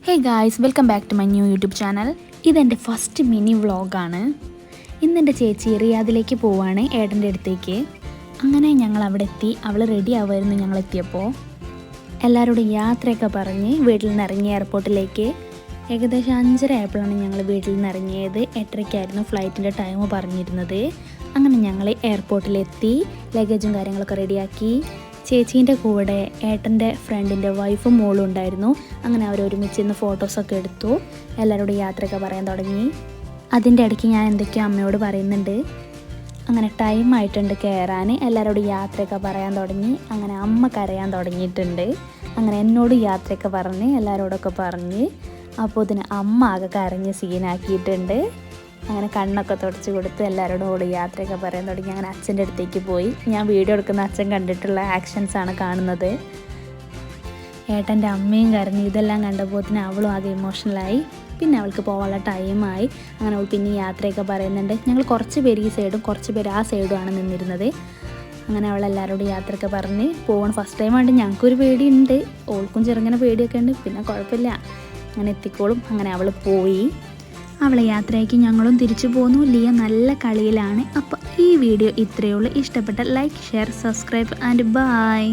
Hey guys, welcome back to my new YouTube channel. ഇതെൻ്റെ first mini വ്ളോഗാണ്. ഇന്നെൻ്റെ ചേച്ചി റിയാദിലേക്ക് പോവാണ് ഏട്ടൻ്റെ അടുത്തേക്ക്. അങ്ങനെ ഞങ്ങൾ അവിടെ എത്തി. അവൾ റെഡി ആവുമായിരുന്നു ഞങ്ങളെത്തിയപ്പോൾ. എല്ലാവരോടും യാത്രയൊക്കെ പറഞ്ഞ് വീട്ടിൽ നിന്ന് ഇറങ്ങി എയർപോർട്ടിലേക്ക്. ഏകദേശം 5:30 ആയപ്പോഴാണ് ഞങ്ങൾ വീട്ടിൽ നിന്ന് ഇറങ്ങിയത്. 8:30-ക്കായിരുന്നു ഫ്ലൈറ്റിൻ്റെ ടൈം പറഞ്ഞിരുന്നത്. അങ്ങനെ ഞങ്ങൾ എയർപോർട്ടിലെത്തി. ലഗേജും കാര്യങ്ങളൊക്കെ റെഡിയാക്കി. ചേച്ചീൻ്റെ കൂടെ ഏട്ടൻ്റെ ഫ്രണ്ടിൻ്റെ വൈഫും മോളും ഉണ്ടായിരുന്നു. അങ്ങനെ അവർ ഒരുമിച്ച് ഇന്ന് ഫോട്ടോസൊക്കെ എടുത്തു. എല്ലാവരോടും യാത്രയൊക്കെ പറയാൻ തുടങ്ങി. അതിൻ്റെ ഇടയ്ക്ക് ഞാൻ എന്തൊക്കെയോ അമ്മയോട് പറയുന്നുണ്ട്. അങ്ങനെ ടൈം ആയിട്ടുണ്ട് കയറാൻ. എല്ലാവരോടും യാത്രയൊക്കെ പറയാൻ തുടങ്ങി. അങ്ങനെ അമ്മ കരയാൻ തുടങ്ങിയിട്ടുണ്ട്. അങ്ങനെ എന്നോട് യാത്രയൊക്കെ പറഞ്ഞ് എല്ലാവരോടൊക്കെ പറഞ്ഞ് അപ്പോൾ ഇതിന് അമ്മ ആകെ കരഞ്ഞ് സീനാക്കിയിട്ടുണ്ട്. അങ്ങനെ കണ്ണൊക്കെ തുടച്ച് കൊടുത്ത് എല്ലാവരോടും കൂടി യാത്രയൊക്കെ പറയാൻ തുടങ്ങി. അങ്ങനെ അച്ഛൻ്റെ അടുത്തേക്ക് പോയി. ഞാൻ വീഡിയോ എടുക്കുന്ന അച്ഛൻ കണ്ടിട്ടുള്ള ആക്ഷൻസാണ് കാണുന്നത്. ഏട്ടൻ്റെ അമ്മയും കരഞ്ഞു. ഇതെല്ലാം കണ്ടപ്പോൾ തന്നെ അവളും ആകെ ഇമോഷണലായി. പിന്നെ അവൾക്ക് പോകാനുള്ള ടൈമായി. അങ്ങനെ അവൾ പിന്നെ യാത്രയൊക്കെ പറയുന്നുണ്ട്. ഞങ്ങൾ കുറച്ച് പേര് ഈ സൈഡും കുറച്ച് പേര് ആ സൈഡുമാണ് നിന്നിരുന്നത്. അങ്ങനെ അവൾ എല്ലാവരോടും യാത്രയൊക്കെ പറഞ്ഞ് പോകണം. ഫസ്റ്റ് ടൈം ആയിട്ട് ഞങ്ങൾക്കൊരു പേടിയുണ്ട്, ഓൾക്കും ചെറുങ്ങനെ പേടിയൊക്കെ ഉണ്ട്. പിന്നെ കുഴപ്പമില്ല, അങ്ങനെ എത്തിക്കോളും. അങ്ങനെ അവൾ പോയി. അവളെ യാത്രയ്ക്ക് ഞങ്ങളും തിരിച്ചു പോന്നു. ലിയ നല്ല കളിയിലാണ്. അപ്പോൾ ഈ വീഡിയോ ഇത്രയേ ഉള്ളൂ. ഇഷ്ടപ്പെട്ട like, share, subscribe and by.